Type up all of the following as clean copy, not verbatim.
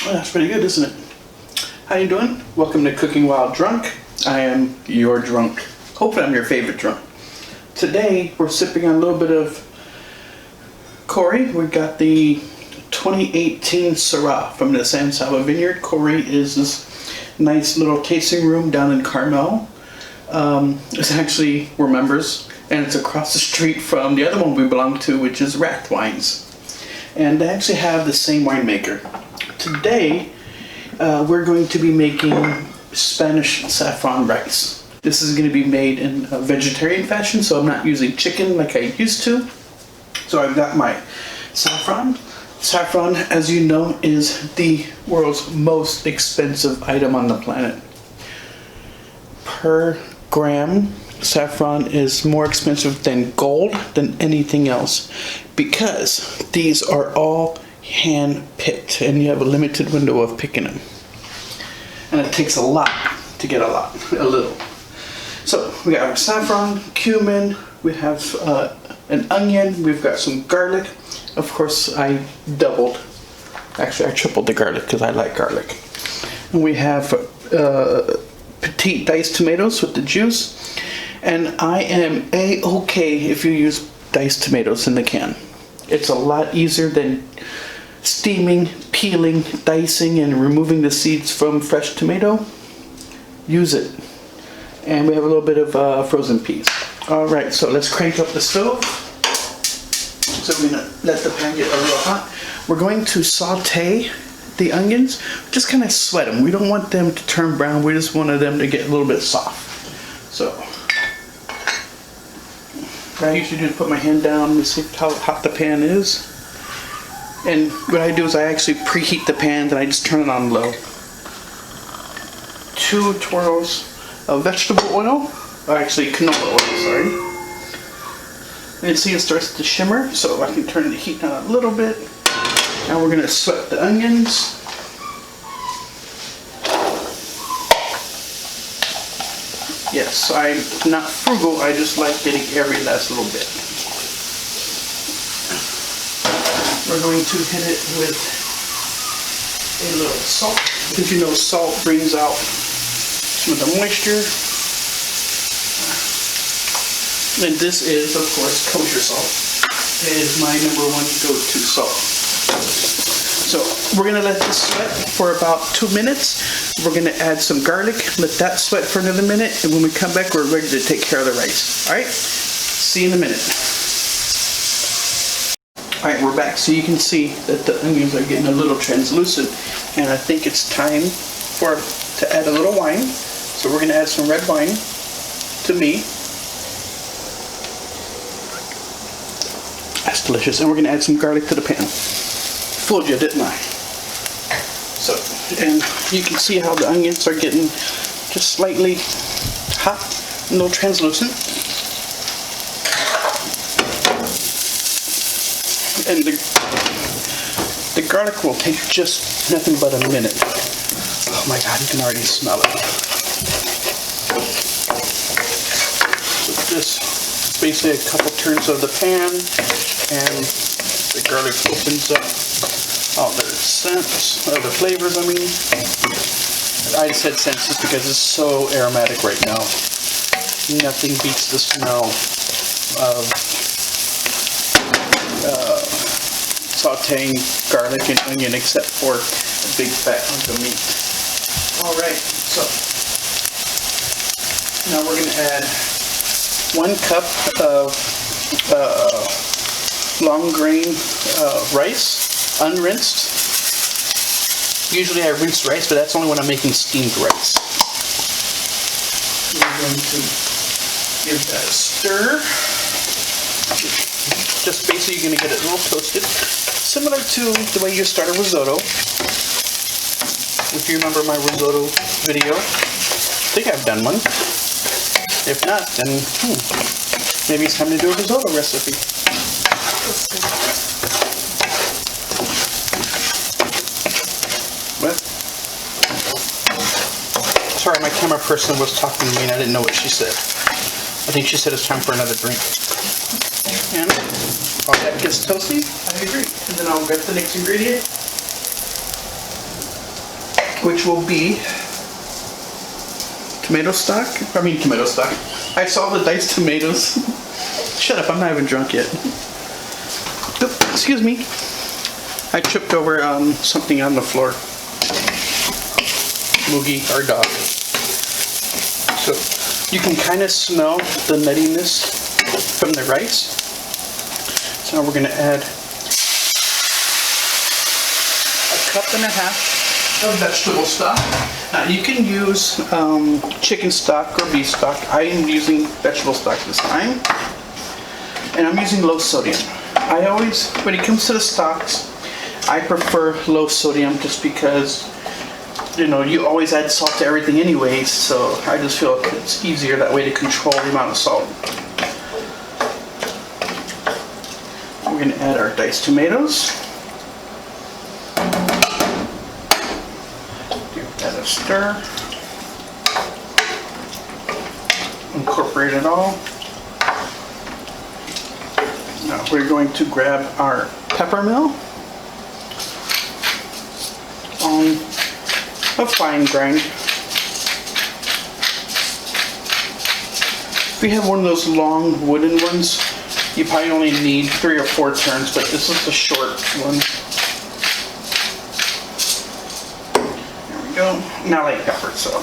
Well, that's pretty good, isn't it? How you doing? Welcome to Cooking While Drunk. I am your drunk. Hopefully I'm your favorite drunk. Today we're sipping on a little bit of Corey. We got the 2018 Syrah from the San Saba Vineyard. Corey is this nice little tasting room down in Carmel. It's actually, we're members, and it's across the street from the other one we belong to, which is Rath Wines. And they actually have the same winemaker. Today, we're going to be making Spanish saffron rice. This is going to be made in a vegetarian fashion, so I'm not using chicken like I used to. So I've got my saffron. Saffron, as you know, is the world's most expensive item on the planet. Per gram, saffron is more expensive than gold, than anything else, because these are all hand picked and you have a limited window of picking them, and it takes a lot to get a little. So we got our saffron, cumin, we have an onion, we've got some garlic. Of course I tripled the garlic because I like garlic. And we have petite diced tomatoes with the juice, and I am a-okay if you use diced tomatoes in the can. It's a lot easier than steaming, peeling, dicing, and removing the seeds from fresh tomato. Use it. And we have a little bit of frozen peas. Alright, so let's crank up the stove. So we're going to let the pan get a little hot. We're going to saute the onions. Just kind of sweat them. We don't want them to turn brown. We just wanted them to get a little bit soft. So what I usually do is put my hand down and see how hot the pan is. And what I do is I actually preheat the pan and I just turn it on low. 2 twirls of vegetable oil, or actually canola oil, sorry. And you see it starts to shimmer, so I can turn the heat down a little bit. Now we're going to sweat the onions. Yes, I'm not frugal, I just like getting every last little bit. We're going to hit it with a little salt, because you know salt brings out some of the moisture. And this is, of course, kosher salt. It is my #1 go-to salt. So we're going to let this sweat for about 2 minutes. We're going to add some garlic, let that sweat for another minute, and when we come back, we're ready to take care of the rice. Alright? See you in a minute. Alright, we're back. So you can see that the onions are getting a little translucent, and I think it's time to add a little wine. So we're going to add some red wine to me. That's delicious. And we're going to add some garlic to the pan. Fooled you, didn't I? So, and you can see how the onions are getting just slightly hot, a little translucent. And the garlic will take just nothing but a minute. Oh my God, you can already smell it. So just basically a couple turns of the pan, and the garlic opens up all the scents, or the flavors, I mean. I said scents just because it's so aromatic right now. Nothing beats the smell of sauteing garlic and onion except for a big fat hunk of meat. Alright, so now we're going to add 1 cup of long grain rice, unrinsed. Usually I rinse rice, but that's only when I'm making steamed rice. We're going to give that a stir. Just basically you're going to get it a little toasted. Similar to the way you start a risotto. If you remember my risotto video. I think I've done one. If not, then maybe it's time to do a risotto recipe. What? Sorry, my camera person was talking to me and I didn't know what she said. I think she said it's time for another drink. And all that gets toasty, I agree. And then I'll get the next ingredient. which will be tomato stock. I saw the diced tomatoes. Shut up, I'm not even drunk yet. Oop, excuse me. I tripped over something on the floor. Moogie, our dog. So you can kind of smell the nuttiness from the rice. So now we're going to add 1.5 cups of vegetable stock. Now you can use chicken stock or beef stock. I am using vegetable stock this time. And I'm using low sodium. I always, when it comes to the stocks, I prefer low sodium just because, you know, you always add salt to everything anyways, so I just feel it's easier that way to control the amount of salt. We're going to add our diced tomatoes. Give that a stir. Incorporate it all. Now we're going to grab our pepper mill on a fine grind. If you have one of those long wooden ones, you probably only need 3 or 4 turns, but this is the short one. There we go. Now I like pepper, so.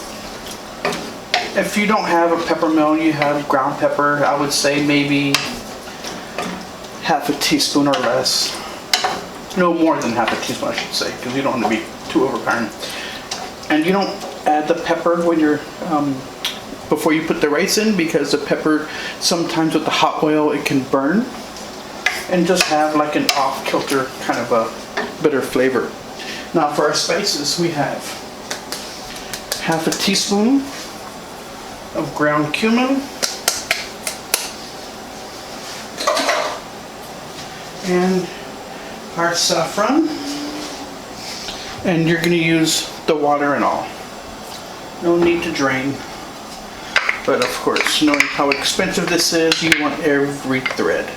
If you don't have a pepper mill, you have ground pepper, I would say maybe half a teaspoon or less. No more than half a teaspoon, I should say, because you don't want to be too overpowering. And you don't add the pepper when you're before you put the rice in, because the pepper sometimes with the hot oil it can burn and just have like an off-kilter kind of a bitter flavor. Now for our spices, we have half a teaspoon of ground cumin and our saffron, and you're going to use the water and all. No need to drain, but of course, knowing how expensive this is, you want every thread.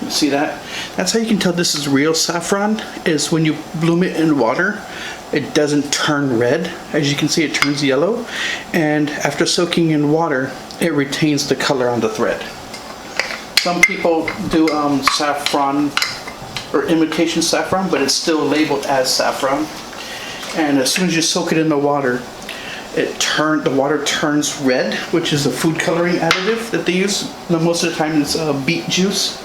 You see that? That's how you can tell this is real saffron, is when you bloom it in water, it doesn't turn red. As you can see, it turns yellow, and after soaking in water, it retains the color on the thread. Some people do saffron or imitation saffron, but it's still labeled as saffron. And as soon as you soak it in the water, the water turns red, which is a food coloring additive that they use. Most of the time it's beet juice,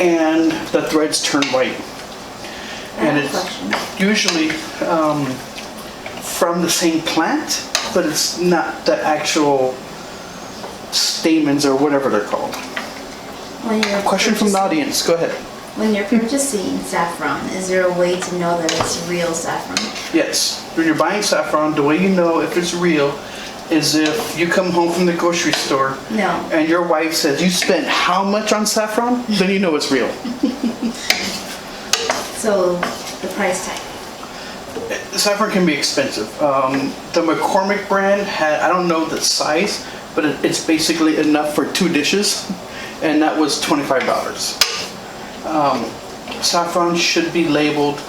and the threads turn white. And it's usually from the same plant, but it's not the actual stamens or whatever they're called. Question from the audience, go ahead. When you're purchasing saffron, is there a way to know that it's real saffron? Yes. When you're buying saffron, the way you know if it's real is if you come home from the grocery store and your wife says, "You spent how much on saffron?" Then you know it's real. So, the price tag? Saffron can be expensive. The McCormick brand I don't know the size, but it's basically enough for 2 dishes, and that was $25. Saffron should be labeled.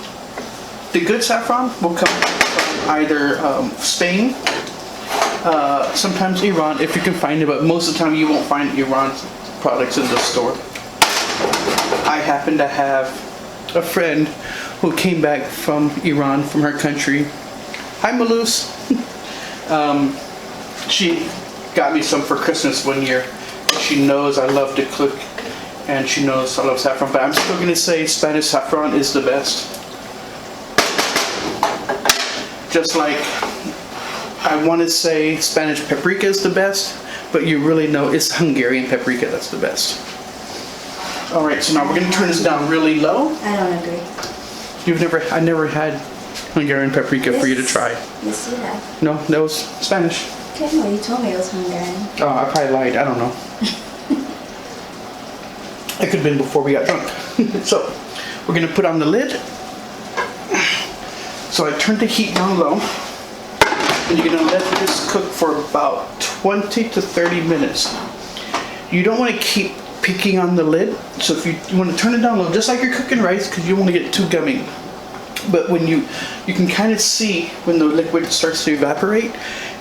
The good saffron will come from either Spain, sometimes Iran if you can find it, but most of the time you won't find Iran products in the store. I happen to have a friend who came back from Iran, from her country. Hi, Malus. She got me some for Christmas one year. She knows I love to cook, and she knows I love saffron, but I'm still going to say Spanish saffron is the best. Just like I want to say Spanish paprika is the best, but you really know it's Hungarian paprika that's the best. Alright, so now we're going to turn this down really low. I don't agree. I never had Hungarian paprika for you to try. Yes, you have. No, that was Spanish. Okay, well, you told me it was Hungarian. Oh, I probably lied. I don't know. It could have been before we got drunk. So, we're going to put on the lid. So I turned the heat down low. And you're going to let this cook for about 20 to 30 minutes. You don't want to keep picking on the lid. So if you want to turn it down low, just like you're cooking rice, because you want to get too gummy. But when you can kind of see when the liquid starts to evaporate,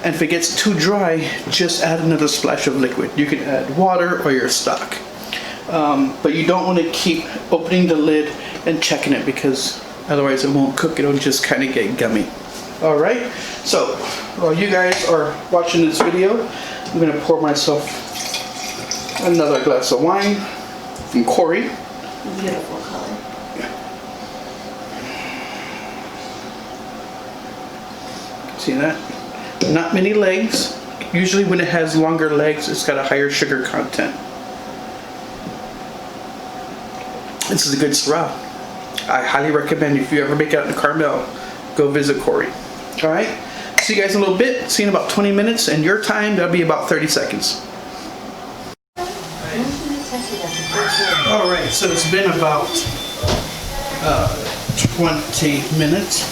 and if it gets too dry, just add another splash of liquid. You can add water or your stock. But you don't want to keep opening the lid and checking it, because otherwise it won't cook. It'll just kind of get gummy. All right, so while you guys are watching this video, I'm gonna pour myself another glass of wine from Corey. Beautiful color. See that? Not many legs. Usually when it has longer legs, it's got a higher sugar content. This is a good Syrah. I highly recommend, if you ever make it out in Carmel, go visit Corey. All right, see you guys in a little bit. See you in about 20 minutes, and your time, that'll be about 30 seconds. All right, so it's been about 20 minutes.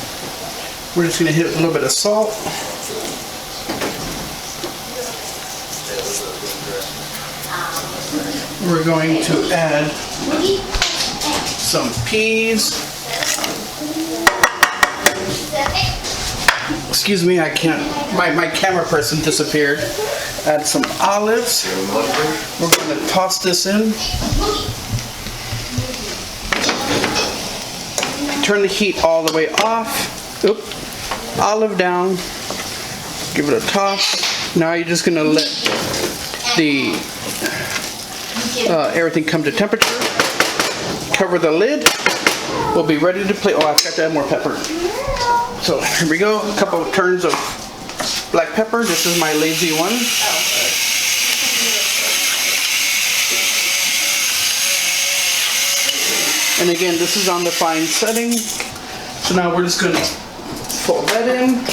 We're just gonna hit a little bit of salt. We're going to add some peas. Excuse me, I can't, my camera person disappeared. Add some olives. We're going to toss this in. Turn the heat all the way off. Oop. Olive down. Give it a toss. Now you're just going to let the everything come to temperature. Cover the lid. We'll be ready to play. Oh, I've got to add more pepper. So here we go. A couple of turns of black pepper. This is my lazy one. And again, this is on the fine setting. So now we're just going to fold that in.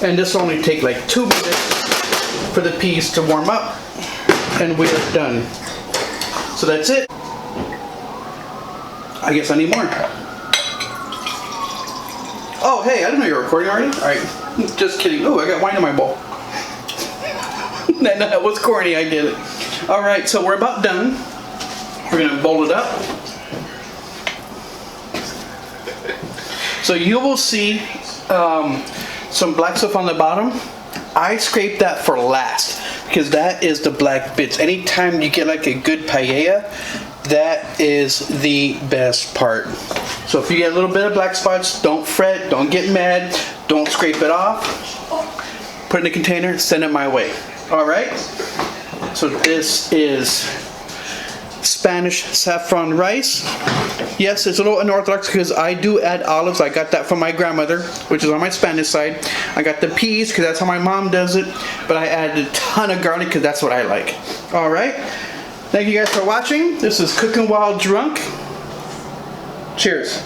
And this will only take like 2 minutes for the peas to warm up. And we're done. So that's it. I guess I need more. Oh, hey, I didn't know you were recording already. All right, just kidding. Oh, I got wine in my bowl. That was corny, I get it. All right, so we're about done. We're gonna bowl it up. So you will see some black stuff on the bottom. I scrape that for last, because that is the black bits. Anytime you get like a good paella, that is the best part. So if you get a little bit of black spots, don't fret, don't get mad, don't scrape it off. Put it in a container, send it my way. All right? So this is Spanish saffron rice. Yes, it's a little unorthodox because I do add olives. I got that from my grandmother, which is on my Spanish side. I got the peas because that's how my mom does it. But I added a ton of garlic because that's what I like. All right? Thank you guys for watching. This is Cooking While Drunk. Cheers.